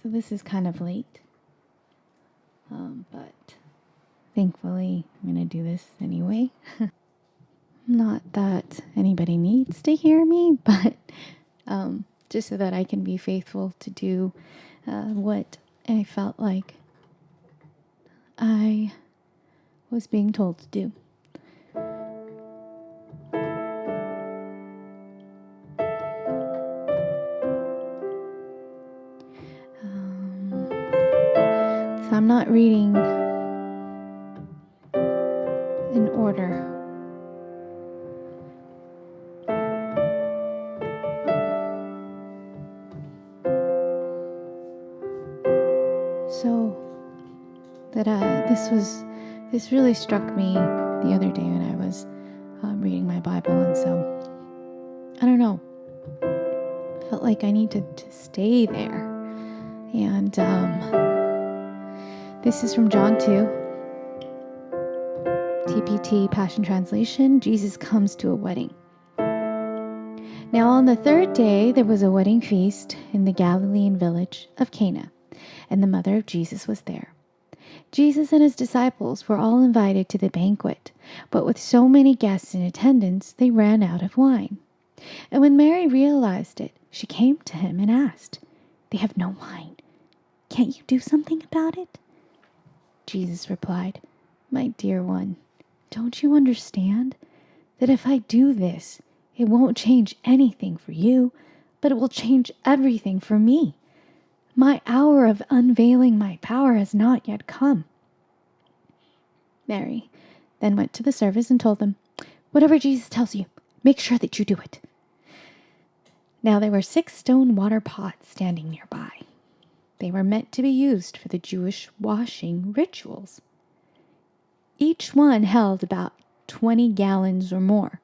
so this is kind of late. But thankfully, I'm going to do this anyway. Not that anybody needs to hear me, but just so that I can be faithful to do what I felt like I was being told to do. So I'm not reading in order. So that this really struck me the other day when I was reading my Bible, and so I don't know, felt like I needed to stay there. And this is from John 2, TPT Passion Translation. Jesus comes to a wedding. Now on the third day there was a wedding feast in the Galilean village of Cana, and the mother of Jesus was there. Jesus and his disciples were all invited to the banquet, but with so many guests in attendance, they ran out of wine. And when Mary realized it, she came to him and asked, "They have no wine. Can't you do something about it?" Jesus replied, "My dear one, don't you understand that if I do this, it won't change anything for you, but it will change everything for me? My hour of unveiling my power has not yet come." Mary then went to the servants and told them, "Whatever Jesus tells you, make sure that you do it." Now there were 6 stone water pots standing nearby. They were meant to be used for the Jewish washing rituals. Each one held about 20 gallons or more.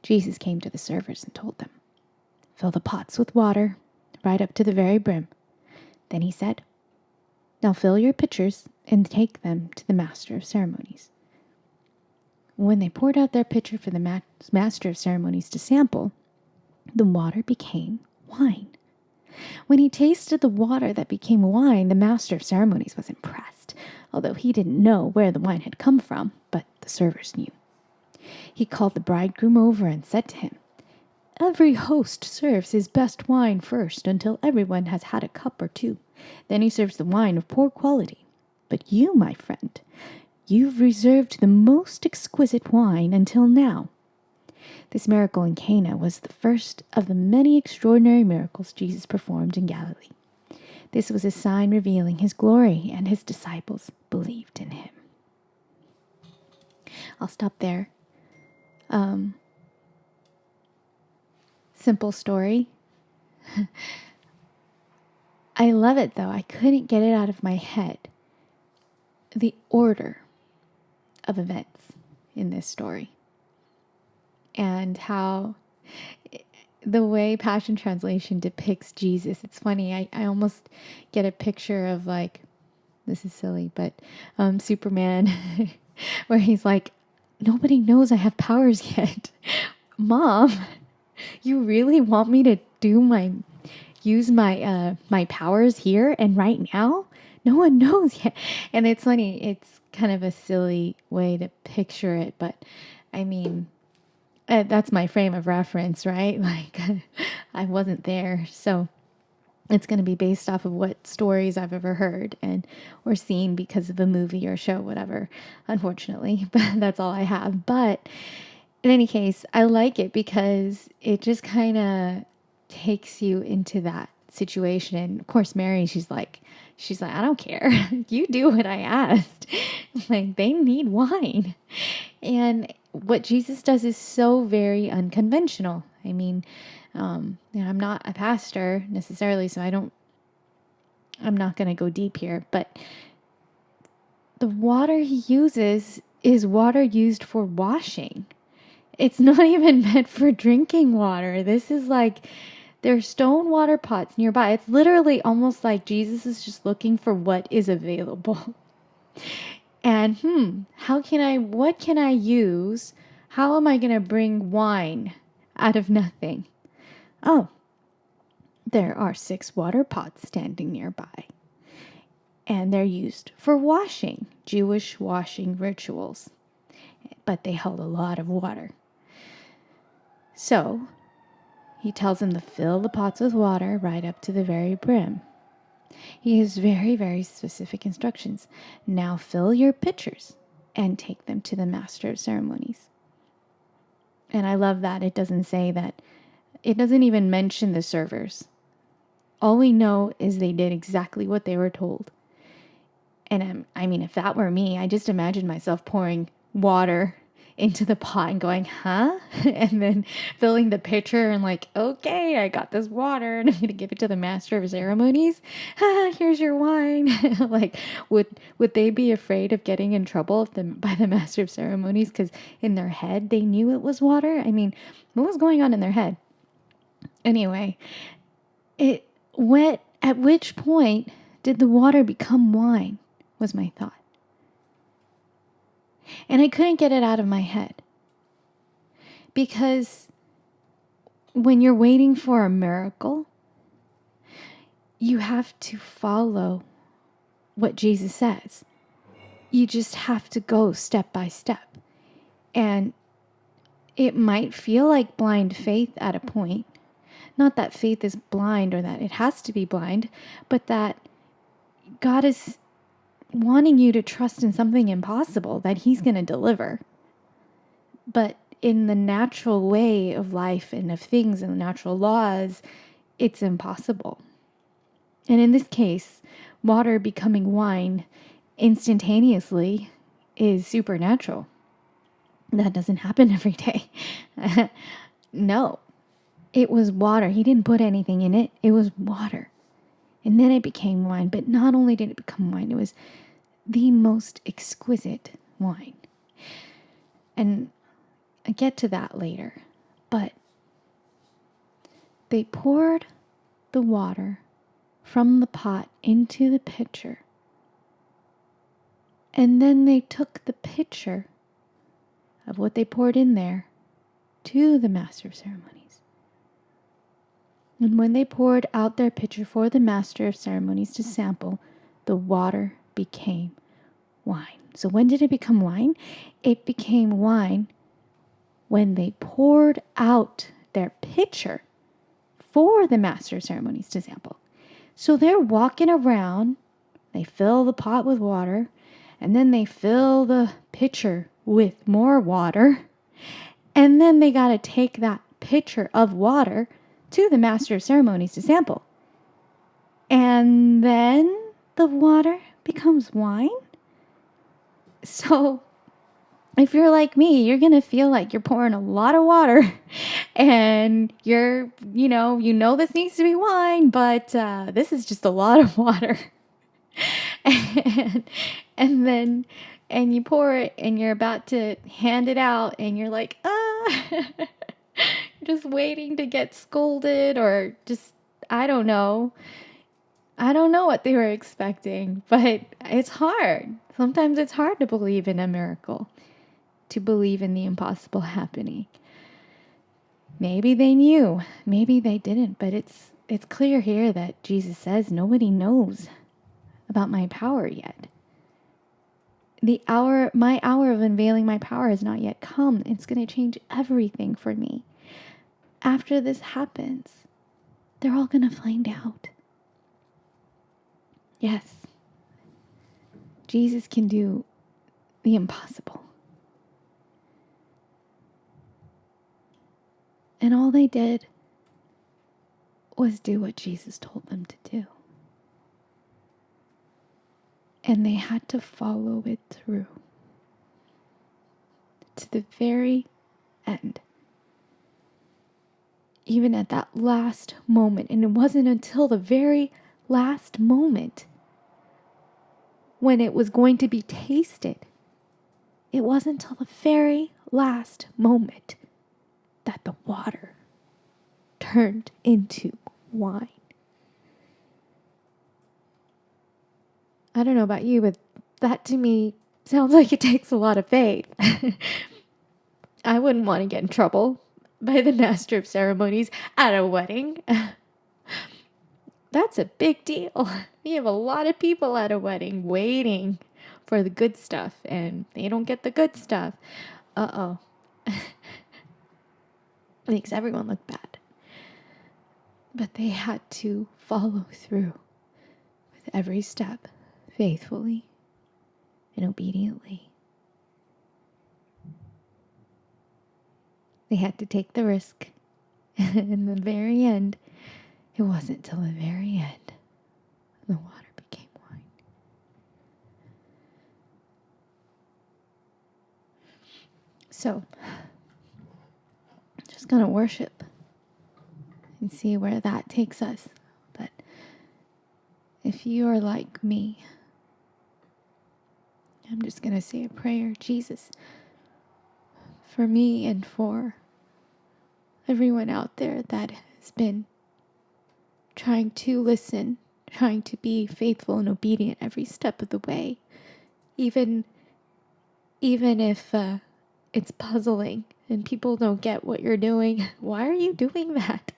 Jesus came to the servers and told them, "Fill the pots with water right up to the very brim." Then he said, "Now fill your pitchers and take them to the master of ceremonies." When they poured out their pitcher for the master of ceremonies to sample, the water became wine. When he tasted the water that became wine, the master of ceremonies was impressed, although he didn't know where the wine had come from, but the servers knew. He called the bridegroom over and said to him, "Every host serves his best wine first until everyone has had a cup or two. Then he serves the wine of poor quality. But you, my friend, you've reserved the most exquisite wine until now." This miracle in Cana was the first of the many extraordinary miracles Jesus performed in Galilee. This was a sign revealing his glory, and his disciples believed in him. I'll stop there. Simple story. I love it though. I couldn't get it out of my head. The order of events in this story. And how the way Passion Translation depicts Jesus. It's funny. I almost get a picture of like, this is silly, but Superman, where he's like, "Nobody knows I have powers yet. Mom, you really want me to use my powers here and right now? No one knows yet." And it's funny. It's kind of a silly way to picture it, but I mean, that's my frame of reference, right? Like, I wasn't there. So it's going to be based off of what stories I've ever heard or seen because of a movie or show, whatever, unfortunately. But that's all I have. But in any case, I like it because it just kind of takes you into that situation. And of course, Mary, she's like, "I don't care. You do what I asked." Like, they need wine. And what Jesus does is so very unconventional. I mean, I'm not a pastor necessarily, so I'm not going to go deep here, but the water he uses is water used for washing. It's not even meant for drinking water. This is like, there's stone water pots nearby. It's literally almost like Jesus is just looking for what is available. And what can I use? How am I going to bring wine out of nothing? Oh, there are 6 water pots standing nearby, and they're used for washing, Jewish washing rituals, but they held a lot of water. So he tells them to fill the pots with water right up to the very brim. He gives very, very specific instructions. Now fill your pitchers and take them to the master of ceremonies. And I love that. It doesn't say that. It doesn't even mention the servers. All we know is they did exactly what they were told. And I mean, if that were me, I just imagine myself pouring water into the pot and going, huh? And then filling the pitcher and like, okay, I got this water and I'm going to give it to the master of ceremonies. Here's your wine. Like, would they be afraid of getting in trouble by the master of ceremonies? Because in their head, they knew it was water. I mean, what was going on in their head? Anyway, at which point did the water become wine? Was my thought. And I couldn't get it out of my head. Because when you're waiting for a miracle, you have to follow what Jesus says. You just have to go step by step. And it might feel like blind faith at a point. Not that faith is blind or that it has to be blind, but that God is wanting you to trust in something impossible that he's going to deliver. But in the natural way of life and of things and the natural laws, it's impossible. And in this case, water becoming wine instantaneously is supernatural. That doesn't happen every day. No, it was water. He didn't put anything in it. It was water. And then it became wine. But not only did it become wine, it was the most exquisite wine. And I get to that later. But they poured the water from the pot into the pitcher. And then they took the pitcher of what they poured in there to the master of ceremonies. And when they poured out their pitcher for the master of ceremonies to sample, the water became wine. So when did it become wine? It became wine when they poured out their pitcher for the master of ceremonies to sample. So they're walking around, they fill the pot with water, and then they fill the pitcher with more water, and then they got to take that pitcher of water to the master of ceremonies to sample. And then the water becomes wine. So if you're like me, you're going to feel like you're pouring a lot of water and you know this needs to be wine, but this is just a lot of water. and you pour it and you're about to hand it out and you're like, just waiting to get scolded or just, I don't know. I don't know what they were expecting, but it's hard. Sometimes it's hard to believe in a miracle, to believe in the impossible happening. Maybe they knew, maybe they didn't, but it's clear here that Jesus says nobody knows about my power yet. My hour of unveiling my power has not yet come. It's going to change everything for me. After this happens, they're all going to find out. Yes, Jesus can do the impossible. And all they did was do what Jesus told them to do. And they had to follow it through to the very end. Even at that last moment. And it wasn't until the very last moment when it was going to be tasted. It wasn't until the very last moment that the water turned into wine. I don't know about you, but that to me sounds like it takes a lot of faith. I wouldn't want to get in trouble by the master of ceremonies at a wedding. That's a big deal. We have a lot of people at a wedding waiting for the good stuff, and they don't get the good stuff. Uh-oh. Makes everyone look bad. But they had to follow through with every step faithfully and obediently. They had to take the risk. In the very end, it wasn't till the very end the water became wine. So, just gonna worship and see where that takes us. But if you are like me, I'm just gonna say a prayer. Jesus, for me and for everyone out there that has been trying to listen, trying to be faithful and obedient every step of the way, even if it's puzzling and people don't get what you're doing. Why are you doing that?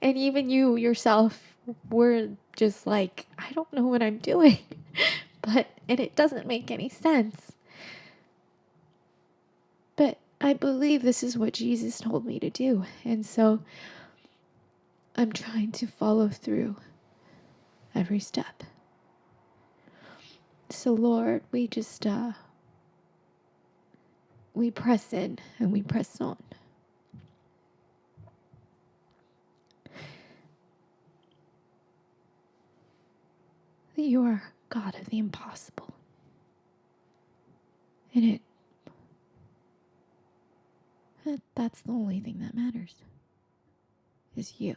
And even you yourself were just like, I don't know what I'm doing. And it doesn't make any sense. But I believe this is what Jesus told me to do. And so I'm trying to follow through every step. So Lord, we just, we press in and we press on. That you are God of the impossible. And that's the only thing that matters, is you.